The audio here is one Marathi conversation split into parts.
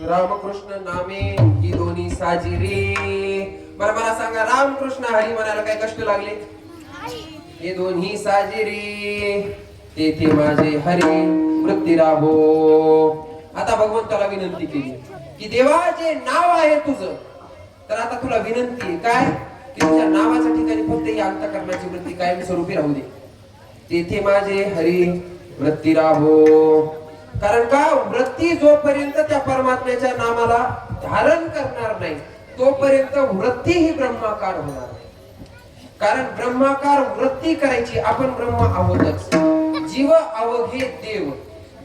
रामकृष्ण नामे ही दोन्ही साजिरे. बरं मला सांगा, रामकृष्ण हरी म्हणायला काय कष्ट लागले? हे दोन्ही साजिरे तेथे माझे हरी वृत्ती राहो. आता भगवंताला विनंती केली की देवा जे नाव आहे तुझं, तर आता तुला विनंती आहे काय की तुझ्या नावाच्या ठिकाणी फक्त ही अंतःकरणाची वृत्ती कायमस्वरूपी राहू दे. तेथे माझे हरी वृत्ती राहो. कारण का, वृत्ती जोपर्यंत त्या परमात्म्याच्या नामाला धारण करणार नाही तोपर्यंत वृत्ती ही ब्रह्माकार होणार नाही. कारण ब्रह्माकार वृत्ती करायची, आपण ब्रह्म आहोतच. जीव अवघे देव,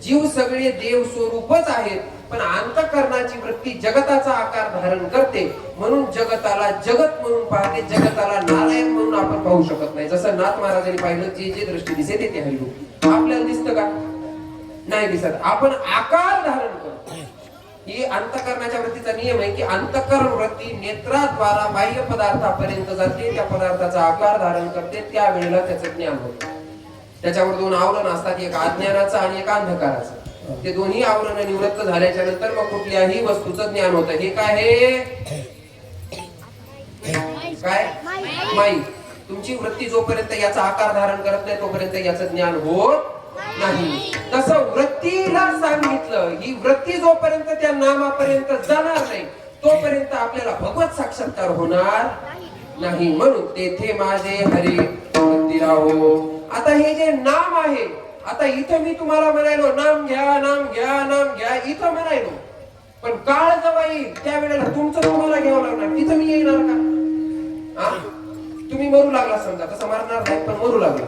जीव सगळे देव स्वरूपच आहेत, पण अंतःकरणाची वृत्ती जगताचा आकार धारण करते, म्हणून जगताला जगत म्हणून पाहते, जगताला नारायण म्हणून आपण पाहू शकत नाही. जसं नाथ महाराजांनी पाहिलं, जे जे दृष्टी दिसे ते हरिरूप. आपल्याला दिसतं का? नाही दिसत. आपण आकार धारण करतो. ही अंतःकरणाच्या वृत्तीचा नियम आहे की अंतःकरण वृत्ती नेत्राद्वारा बाह्य पदार्थापर्यंत जाते, त्या पदार्थाचा आकार धारण करते, त्या वेळेला त्याचं ज्ञान होतं. त्याच्यावर दोन आवरण असतात, एक अज्ञानाचं आणि एक अंधकाराचं. ते दोन्ही आवरण निवृत्त झाल्याच्या नंतर मग कुठल्याही वस्तूचं ज्ञान होतं. हे काय आहे? काय? माई. तुमची वृत्ती जोपर्यंत याचा आकार धारण करत नाही तोपर्यंत याचं ज्ञान होत नाही. तसं वृत्तीला सांगितलं, ही वृत्ती जोपर्यंत त्या नामापर्यंत जाणार नाही तोपर्यंत आपल्याला भगवत साक्षात्कार होणार नाही. म्हणून तेथे माझे हरी वृत्ती राहो. आता हे जे नाम आहे, आता इथं मी तुम्हाला म्हणायलो नाम घ्या, नाम घ्या, नाम घ्या, इथं म्हणायलो, पण काळ जेव्हा येईल त्यावेळेला तुमचं तुम्हाला घ्यावं लागणार. तिथं मी येणार का? तुम्ही मरू लागला समजा, तसं मरणार नाही पण मरू लागला,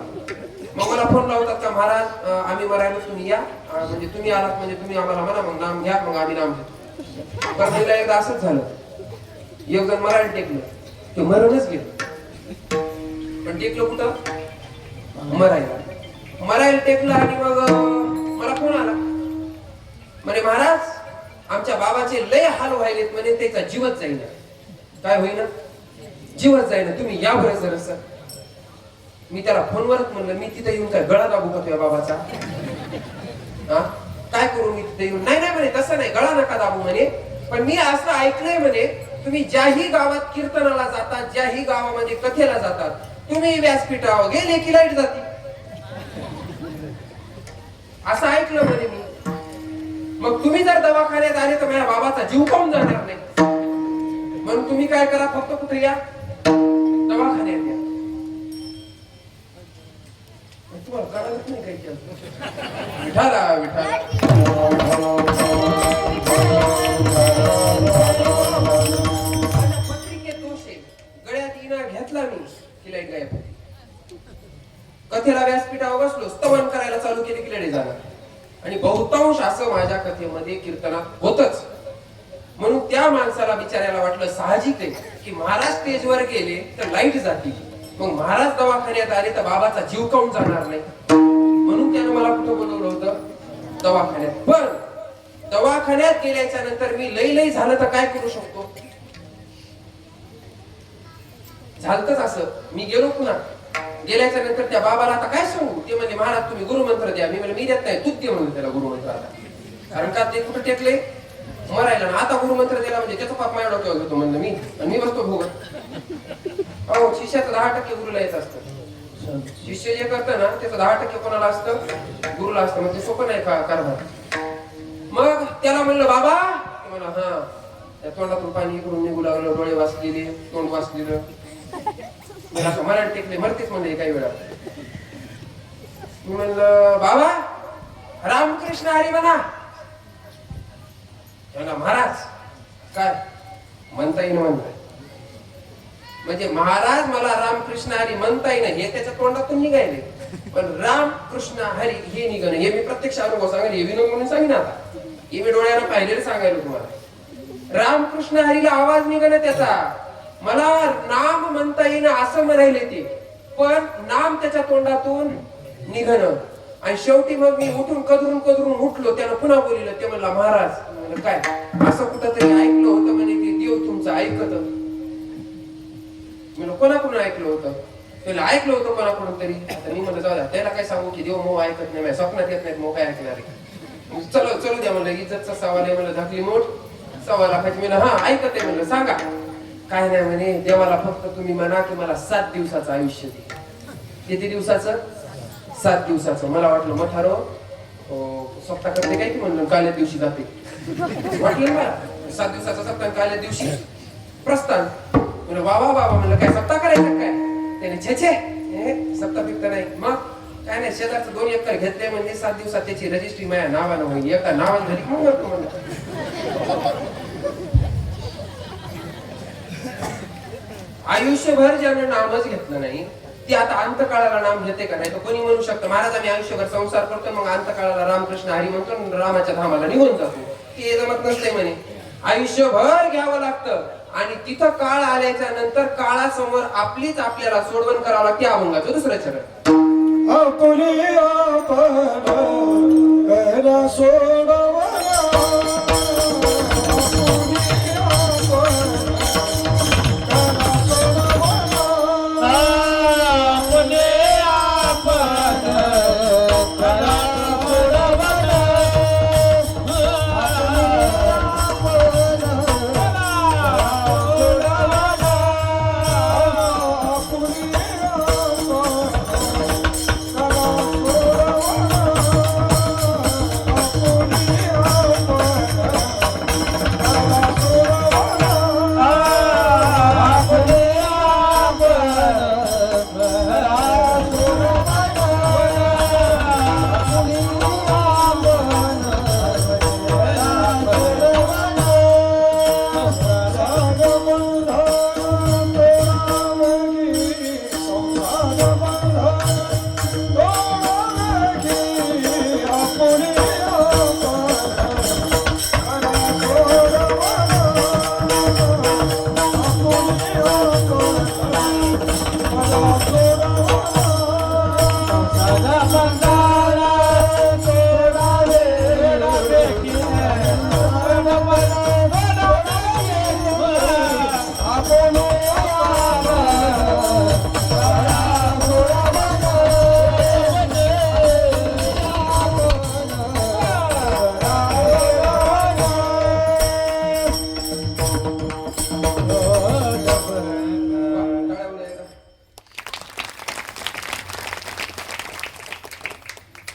मग मला फोन लावतात का, महाराज आम्ही मरायला तुम्ही या, म्हणजे तुम्ही आलात म्हणजे तुम्ही आम्हाला म्हणा, मग नाम घ्या, मग आम्ही नाम घेतो. पण पहिला एकदा असंच झालं, एक जण मरायला टेकलं, ते मरूनच गेलं. पण टेकलं कुठं? मरायला टेकलं. आणि मग मला फोन आला, म्हणे महाराज आमच्या बाबाचे लय हाल व्हायलेत, म्हणे त्याचा जीवच जाईना. काय होईना? जीवच जाईना. तुम्ही या बरं जरास. मी त्याला फोनवरच म्हणलं, मी तिथे येऊन काय गळा दाबू का तुझ्या बाबाचा? काय करू मी तिथे येऊन? नाही नाही म्हणे, तसं नाही, गळा नका दाबू म्हणे, पण मी असं ऐकलंय म्हणे तुम्ही ज्याही गावात कीर्तनाला जातात, ज्याही गावामध्ये कथेला जातात, तुम्ही व्यासपीठावर गेले की लाईट जाते, असं ऐकलं म्हणे मी. मग तुम्ही जर दवाखान्यात आले तर माझ्या बाबाचा जीव काऊन जाणार नाही? म्हणून तुम्ही काय करा, फक्त कुठे या, दवाखान्यात या. तुम्हाला कळालंच नाही काही केलं. विठाला विठाला पत्रिकेत दोष आहे. गळ्यात इना घेतला मी की लाईट गायब. कथेला व्यासपीठावर बसलो, स्तवन करायला चालू केले की लाईट जाणार. आणि बहुतांश असं माझ्या कथेमध्ये कीर्तनात होतच. म्हणून त्या माणसाला बिचाऱ्याला वाटलं साहजिक आहे की महाराज स्टेजवर गेले तर लाईट जाते, मग महाराज दवाखान्यात आले तर बाबाचा जीव काऊन जाणार नाही. म्हणून त्यानं मला कुठं बोलवलं होतं? दवाखान्यात. पण दवाखान्यात गेल्याच्या नंतर मी लई झालं तर काय करू शकतो? झालतच असं. मी गेलो पुन्हा, गेल्याच्या नंतर त्या बाबाला आता काय सांगू? ते म्हणजे महाराज तुम्ही गुरुमंत्र द्या. मी म्हणजे मी देत नाही, तूच दे म्हणून त्याला गुरुमंत्र. आता कारण का ते कुठं टेकले? मरायला ना. आता गुरुमंत्र दिला म्हणजे त्याचा पाप माझ्या डोक्यावर घेतो म्हणलं मी, आणि मी बसतो भोगत. अहो शिष्याचं 10% गुरुला येत असतं. शिष्य जे करतं ना त्याचं 10% कोणाला असतं? गुरुला असतं. म्हणजे सोपं नाही कारभार. मग त्याला म्हणलं बाबा, म्हणा हा, त्या तोंडातून पाणी इकडून निघू लागलं, डोळे वाचलेले, तोंड वाचलेलं, मराठी टेकले, मरतेच म्हणजे काही वेळा. मी म्हणलं बाबा रामकृष्ण हरी म्हणा. महाराज काय म्हणता येईल म्हणताय? म्हणजे महाराज मला रामकृष्ण हरी म्हणता येईल हे त्याच्या तोंडातून निघायले, पण राम कृष्ण हरी हे निघणं हे मी प्रत्यक्ष अनुभव सांगेल. हे विनोद म्हणून सांगेन. आता हे मी डोळ्यानं पाहिलेलं सांगायला तुम्हाला. रामकृष्ण हरीला आवाज निघणं त्याचा, मला नाम म्हणता येईना असं म्हणायले ते, पण नाम त्याच्या तोंडातून निघणं. आणि शेवटी मग मी उठून कदरून उठलो. त्यानं पुन्हा बोलिलं. ते म्हणला महाराज, म्हणलं काय असं कुठंतरी ऐकलं होतं म्हणे ते देव तुमचं ऐकत. म्हणलं कोणाकडून ऐकलं होतं? त्याला ऐकलं होतं कोणाकडून तरी. आता मी म्हणलं जाऊ द्या, त्याला काय सांगू की देव मोह ऐकत नाही, स्वप्नात येत नाहीत, मोह काय ऐकणार आहे. चलो द्या म्हणलं, इज्जतचा सवाल आहे म्हणलं, धाकली मोठ 1.25 लाखाची. म्हणलं हा ऐकत आहे म्हणलं, सांगा. काय नाही म्हणे, देवाला फक्त तुम्ही म्हणा की मला 7 दिवसाचं आयुष्य दे. किती दिवसाचं? 7 दिवसाचं. मला वाटलं मठारो सप्ताह करते काय की म्हणलं, काल्या दिवशी जाते वाटलं मला. 7 दिवसाचा सप्ताह, काल्या दिवशी प्रस्थान. म्हणलं बाबा म्हणलं काय सप्ताह करायचं काय? त्याने छे सप्ताह बिप्ता नाही. मग काय नाही, शेजारचं 2 एकर घेतले म्हणजे 7 दिवसात त्याची रजिस्ट्री माझ्या नावानं होईल. एका नावानं झाली मग करतो म्हणलं. आयुष्यभर ज्यानं नामच घेतलं नाही ते आता अंतकाळाला नाम घेते का? नाही तर कोणी म्हणू शकतं महाराज आम्ही आयुष्यभर संसार करतो, मग अंतकाळाला रामकृष्ण हरी म्हणतो, रामाच्या धामाला निघून जातो. ते जमत नसते म्हणे. आयुष्यभर घ्यावं लागतं आणि तिथं काळ आल्याच्या नंतर काळासमोर आपलीच आपल्याला सोडवण करावं लागते. अभंगाचं दुसरं चरण.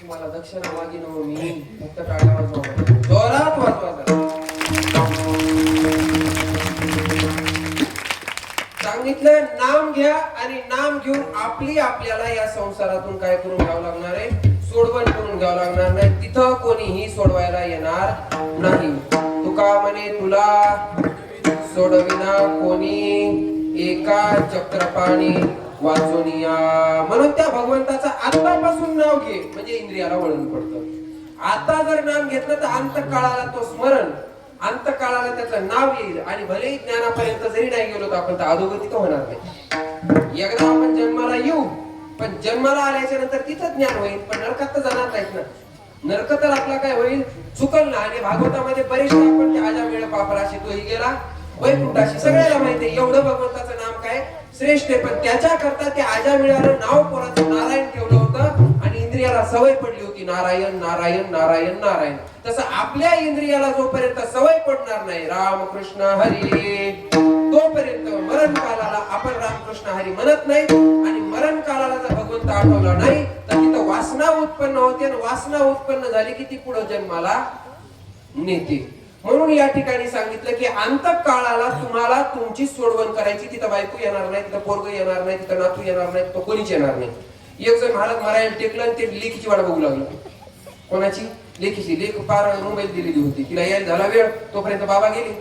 तुम्हाला दक्षिणा मागिन हो मी, फक्त टाळ्या वाजवा, जोरात वाजवा. सांगितलं नाम घ्या आणि नाम घेऊन आपल्याला या संसारातून काय करून घ्यावं लागणार आहे? सोडवण करून घ्यावं लागणार नाही. तिथं कोणीही सोडवायला येणार नाही. तुका म्हणे तुला सोडविना कोणी एका चक्रपाणी वाचोनिया. म्हणून त्या भगवंताचं आतापासून नाव घे म्हणजे इंद्रियाला वळण पडतं. आता जर नाम घेतलं तर अंतकाळाला तो स्मरण, अंतकाळाला त्याचं नाव येईल आणि भलेही ज्ञानापर्यंत जरी नाही गेलो तर आपण तर अधोगती तर होणार नाही. एकदा आपण जन्माला येऊ, पण जन्माला आल्याच्या नंतर तिथं ज्ञान होईल, पण नरकात तर जाणार नाहीत ना. नरक तर आपला काय होईल? चुकल ना. आणि भागवतामध्ये बरेचदा आपण त्या आजा वेळ पापराशी तोही गेला, वैकुंठाशी, सगळ्याला माहिती एवढं भगवंताचं नाम काय श्रेष्ठ आहे. पण त्याच्या करता त्या आजा मिळालं नाव कोणाचं? नारायण ठेवलं होतं आणि इंद्रियाला सवय पडली होती नारायण नारायण नारायण नारायण. तसं आपल्या इंद्रियाला जोपर्यंत सवय पडणार नाही रामकृष्ण हरी, तोपर्यंत मरण कालाला आपण रामकृष्ण हरी म्हणत नाही. आणि मरण कालाला जर भगवंत आठवला नाही तर तिथं वासना उत्पन्न होते आणि वासना उत्पन्न झाली की ती पुढे जन्माला नेते. म्हणून या ठिकाणी सांगितलं की अंतकाळाला तुम्हाला तुमची सोडवण करायची. तिथं बायको येणार नाही, तिथं पोरग येणार नाही, तिथं नातू येणार नाही, तिथं कोणीच येणार नाही. एक जण महाराज मरायला टेकलं आणि ते लेखीची वाट बघू लागलं. कोणाची? लेखीची. लेख पार मुंबईत दिलेली होती, तिला यायला झाला वेळ, तोपर्यंत बाबा गेले.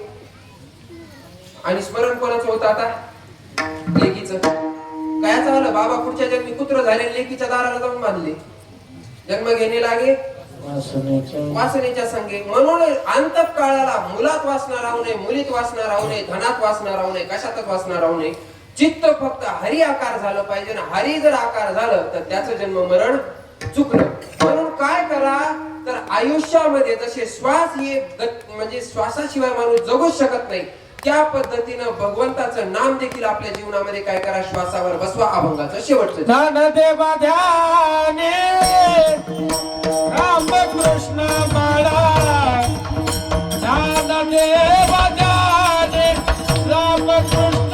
आणि स्मरण कोणाचं होतं आता? लेखीचं. काय झालं? बाबा पुढच्या जन्मी कुत्र झाले, लेखीच्या दाराला जाऊन बांधले. जन्म घेणे लागे वासनेच्या संगे. म्हणून अंतःकाळाला मुलात वासना राहू नये, मुलीत वासना राहू नये, धनात वासना राहू नये, कशातच वासना राहू नये. चित्त फक्त हरी आकार झालं पाहिजे ना. हरी जर आकार झालं तर त्याचं जन्म मरण चुकलं. म्हणून काय करा तर आयुष्यामध्ये जसे श्वास म्हणजे श्वासाशिवाय माणूस जगूच शकत नाही, त्या पद्धतीनं भगवंताचं नाम देखील आपल्या जीवनामध्ये काय करा, श्वासावर बसवा. अभंगाचं शेवटचं ज्ञानदेवा ध्याने रामकृष्ण माळा. ज्ञानदेवा ध्याने रामकृष्ण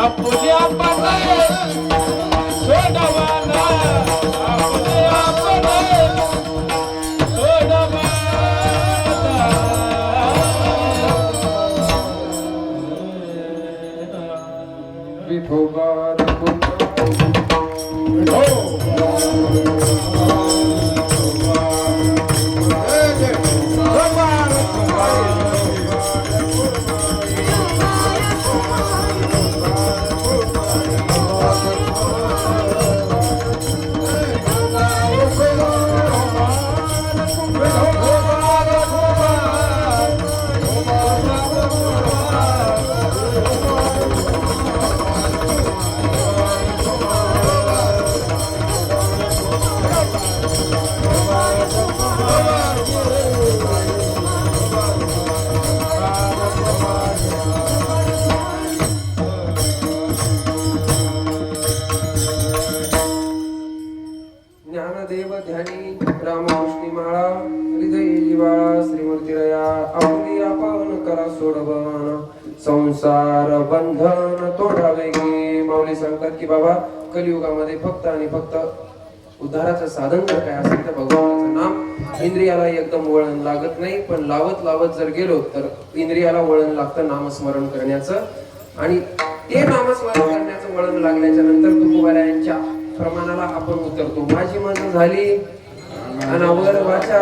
आपले आपले सोडवाना आपले आपले सोडवाना विठोबा ज्ञानदेव ध्यानी रामकृष्णी माळा हृदय जिवाळा श्रीमूर्तीरया आपली पावन करा सोडवन संसार बंधन तोडावे गे. माऊली सांगतात की बाबा कलियुगामध्ये फक्त आणि फक्त उद्धाराचं साधन जर काय असेल तर भगवानाचं नाम. इंद्रियाला एकदम वळण लागत नाही, पण लावत लावत जर गेलो तर इंद्रियाला वळण लागतं नामस्मरण करण्याचं. आणि ते नामस्मरण करण्याचं वळण लागल्याच्या नंतर तुकोबारायांच्या प्रमाणाला आपण उतरतो. माझी मन झाली अनावर वाचा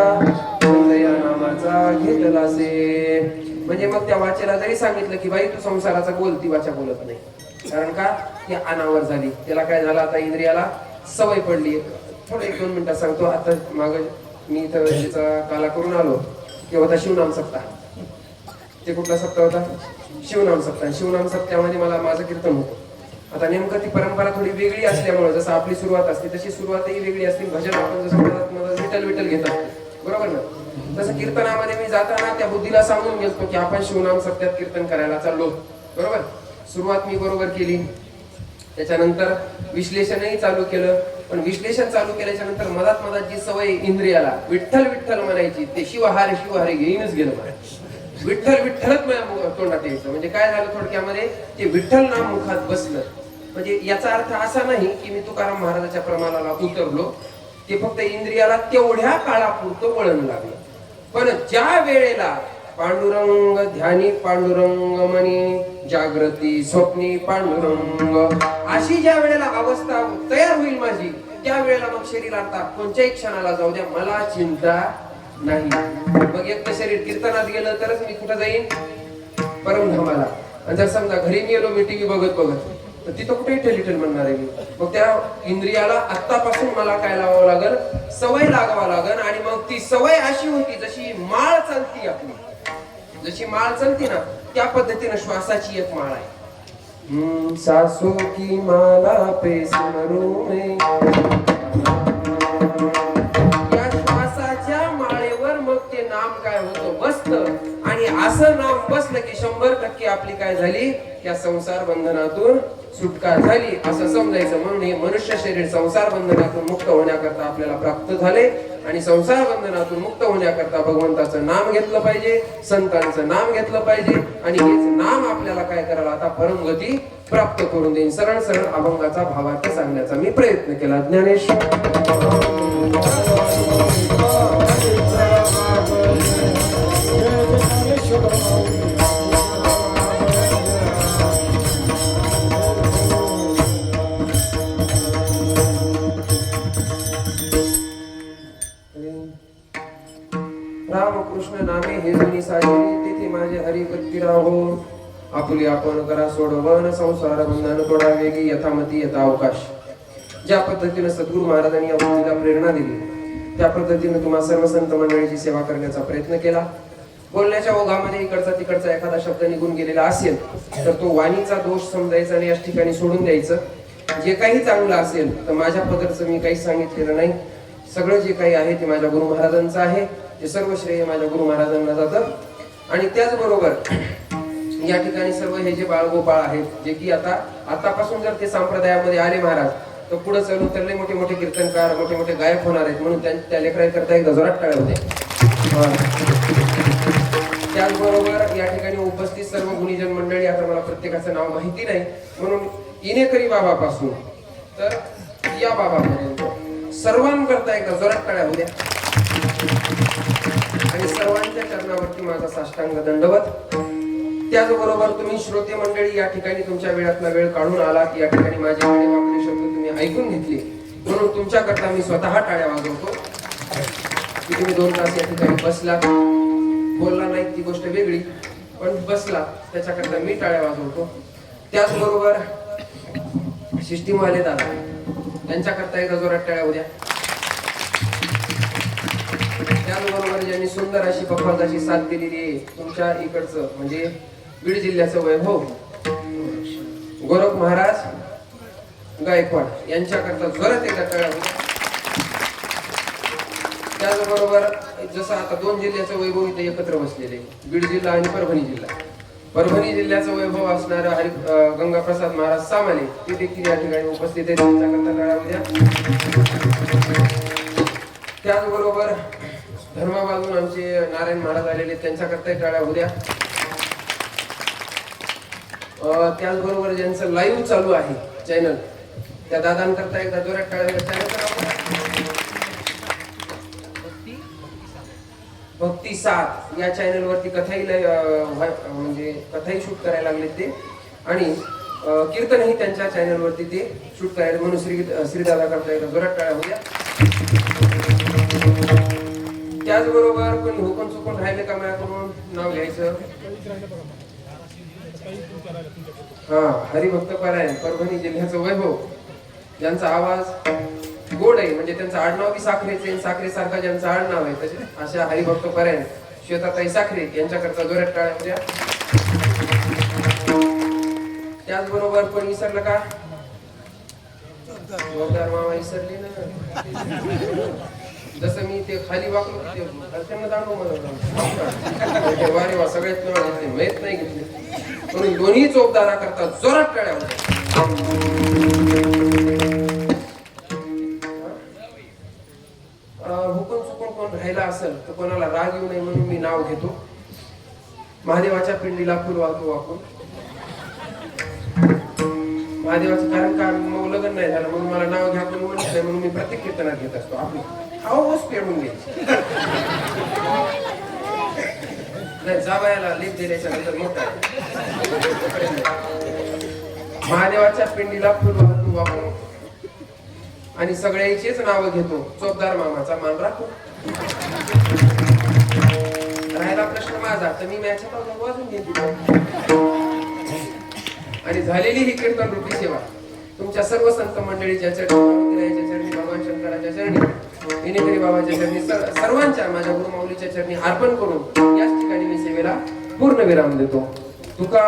या नामाचा घेतला से. म्हणजे मग त्या वाचेला जरी सांगितलं की बाई तू संसाराचा बोल, ती वाचा बोलत नाही. कारण का ती अनावर झाली. त्याला काय झालं, आता इंद्रियाला सवय पडली. थोडं 1-2 मिनिटात सांगतो. आता माग मी इथं त्याचा काला करून आलो की होता शिवनाम सप्ताह. ते कुठला सप्ताह होता? शिवनाम सप्ताह. शिवनाम सप्त्यामध्ये मला माझं कीर्तन होतं. आता नेमकं ती परंपरा थोडी वेगळी असल्यामुळे जसं आपली सुरुवात असते तशी सुरुवातही वेगळी असते. भजन आपण जसं मदत विठ्ठल विठ्ठल घेत असतो, बरोबर ना? तसं कीर्तनामध्ये मी जाताना त्या बुद्धीला सांगून गेलो की आपण शिवनाम सप्त्यात कीर्तन करायला चाललो, बरोबर. सुरुवात मी बरोबर केली. त्याच्यानंतर विश्लेषणही चालू केलं. पण विश्लेषण चालू केल्याच्या नंतर मधात जी सवय इंद्रियाला विठ्ठल विठ्ठल म्हणायची, ते शिवहारे शिवहारे घेईनच गेलं मला. विठ्ठल विठ्ठलच माझ्या तोंडात यायचं. म्हणजे काय झालं थोडक्यामध्ये, ते विठ्ठल नाम मुखात बसलं. म्हणजे याचा अर्थ असा नाही की मी तुकाराम महाराजाच्या प्रमाणाला उतरलो. ते फक्त इंद्रियाला तेवढ्या काळापुरतं वळण लागलं. पण ज्या वेळेला पांडुरंग ध्यानी पांडुरंग मनी जागृती स्वप्नी पांडुरंग अशी ज्या वेळेला अवस्था तयार होईल माझी, त्या वेळेला मग शरीरात कोणत्याही क्षणाला जाऊ द्या, मला चिंता नाही. मग एक तर शरीर कीर्तनात गेलं तरच मी कुठं जाईन, परमधामाला. आणि जर समजा घरी गेलो मी टीव्ही बघत बघत, तर तिथं कुठे इठल म्हणणार आहे मी. मग त्या इंद्रियाला आत्तापासून मला काय लावावं लागल, सवय लागावं लागल. आणि मग ती सवय अशी होती जशी माळ चालती आपली, जशी माळ चालती ना त्या पद्धतीने श्वासाची एक माळ आहे. सासू की माला पे सिमरू में, या श्वासाच्या माळेवर मग ते नाम काय होतं, बसतं. आणि असं नाम बसलं की 100% आपली काय झाली, त्या संसार बंधनातून सुटका झाली असं समजायचं. म्हणून हे मनुष्य शरीर संसार बंधनातून मुक्त होण्याकरता आपल्याला प्राप्त झाले. आणि संसार बंधनातून मुक्त होण्याकरता भगवंताचं नाम घेतलं पाहिजे, संतांचं नाम घेतलं पाहिजे. आणि हेच नाम आपल्याला काय करायला आता परमगती प्राप्त करून देईन. सरळ सरळ अभंगाचा भावार्थ सांगण्याचा मी प्रयत्न केला. ज्ञानेश्वर रामकृष्ण नामे हे दोन्ही साजरी, तिथे माझे हरिभक्ती राहो. आपुली आपण करा सोडवन संसार बंधन तोडा वेगी यथामती यथा अवकाश. ज्या पद्धतीने सद्गुरू महाराजांनी या बुद्धीला प्रेरणा दिली त्या पद्धतीने तुम्हा सर्व संत मंडळीची सेवा करण्याचा प्रयत्न केला. बोलण्याच्या ओघामध्ये इकडचा तिकडचा एखादा शब्द निघून गेलेला असेल तर तो वाणीचा दोष समजायचा आणि याच ठिकाणी सोडून द्यायचं. जे काही चांगलं असेल तर माझ्या पदरचं मी काही सांगितलेलं नाही. सगळं जे काही आहे ते माझ्या गुरु महाराजांचं आहे. ते सर्व श्रेय माझ्या गुरु महाराजांना जातं. आणि त्याचबरोबर या ठिकाणी सर्व हे जे बाळगोपाळ आहेत, जे की आतापासून जर ते संप्रदायामध्ये आले महाराज, तर पुढे चालून तर लय मोठे मोठे कीर्तनकार, मोठे मोठे गायक होणार आहेत. म्हणून त्या लेकरांकरता एकदा जोरात टाळ्या होते. त्याचबरोबर या ठिकाणी उपस्थित सर्व गुणीजन मंडळी, आता मला प्रत्येकाचं नाव माहिती नाही म्हणून इनेकरी बाबापासून तर या बाबापर्यंत सर्वांकरता एकदा जोरात टाळ्या होत्या आणि सर्वांच्या चरणावरती माझा साष्टांग दंडवत. त्याचबरोबर तुम्ही श्रोते मंडळी या ठिकाणी तुमच्या वेळातला वेळ काढून आलात, या ठिकाणी माझे आपले शब्द तुम्ही ऐकून घेतले म्हणून तुमच्याकरता मी स्वतः टाळ्या वाजवतो की तुम्ही 2 तास या ठिकाणी बसला, बोलला नाही ती गोष्ट वेगळी, पण बसला त्याच्याकरता मी टाळ्या वाजवतो. त्याचबरोबर शिष्टीमाले दादा त्यांच्याकरता एकदा जोरात टाळ्या होत्या. त्याचबरोबर ज्यांनी सुंदर अशी पखवाजाची साथ दिलेली आहे तुमच्या इकडचं म्हणजे बीड जिल्ह्याचं वैभव गोरख महाराज गायकवाड यांच्याकरता जोरात एकदा टाळ्या होत्या. त्याचबरोबर जसं आता 2 जिल्ह्याचं वैभव इथे एकत्र बसलेले, बीड जिल्हा आणि परभणी जिल्हा. परभणी जिल्ह्याचं वैभव असणारं गंगाप्रसाद महाराज सामाले ते देखील या ठिकाणी उपस्थित आहेत, त्यांच्याकरता टाळ्या होत्या. त्याचबरोबर धर्माबाजून आमचे नारायण महाराज आलेले त्यांच्याकरता टाळ्या होत्या. त्याचबरोबर ज्यांचं लाईव्ह चालू आहे चॅनल त्या दादांकरता एकदा जोरात टाळ्या. चॅनल भक्ती 7 या चॅनल वरती कथाही म्हणजे कथाही शूट करायला लागले ते आणि कीर्तनही त्यांच्या चॅनल वरती ते शूट करायला म्हणून श्रीदादा करता एकदा जोरात टाळ्या होत्या. त्याचबरोबर कोणी हुकून चुकून राहिले का माझ्याकडून नाव घ्यायचं. हरिभक्त पारायण परभणी जिल्ह्याचं वैभव ज्यांचा आवाज गोड आहे म्हणजे त्यांचं आडनाव बी साखरेचे, साखरेसारखा ज्यांचं आडनाव आहे तसे अशा हरिभक्त पारायण श्वेताताई साखरे यांच्याकरता जोरात टाळ्या होत्या. त्याचबरोबर कोणी विसरलं का. जोरदार मामा विसरली ना. जसं मी ते खाली वाकलो त्यांना जाणव मला वारे वा सगळ्यात माहित नाही घेतले म्हणून दोन्ही चोपदारा करता जोरात टाळ्या होत्या. हुकून चुकून कोण राहिला असेल तर कोणाला राग येऊ नये म्हणून मी नाव घेतो. महादेवाच्या पिंडीला फुल वाहतो वाकून. महादेवाचं कारण का मग लग्न नाही झालं म्हणून मला नाव घ्या कोणी म्हणत नाही म्हणून मी प्रत्येक कीर्तनात घेत असतो. आपली हाऊस पेरून घ्यायची नाही, जावयाला लेख दिल्याच्या नंतर मोठा महादेवाच्या पिंडीला फुल वाहतो वाकून आणि सगळ्याचेच नाव घेतो. चोपदार मामाचा मान राखतो. राहिला प्रश्न माझा तर मी मॅच वाजून घेतो आणि झालेली ही कीर्तन रूपी सेवा तुमच्या सर्व संत मंडळीच्या चरणी, भगवान शंकराच्या चरणी, विनेकरी बाबाच्या चरणी, सर्वांच्या माझ्या गुरुमाऊलीच्या चरणी अर्पण करून याच ठिकाणी मी सेवेला पूर्ण विराम देतो. तुका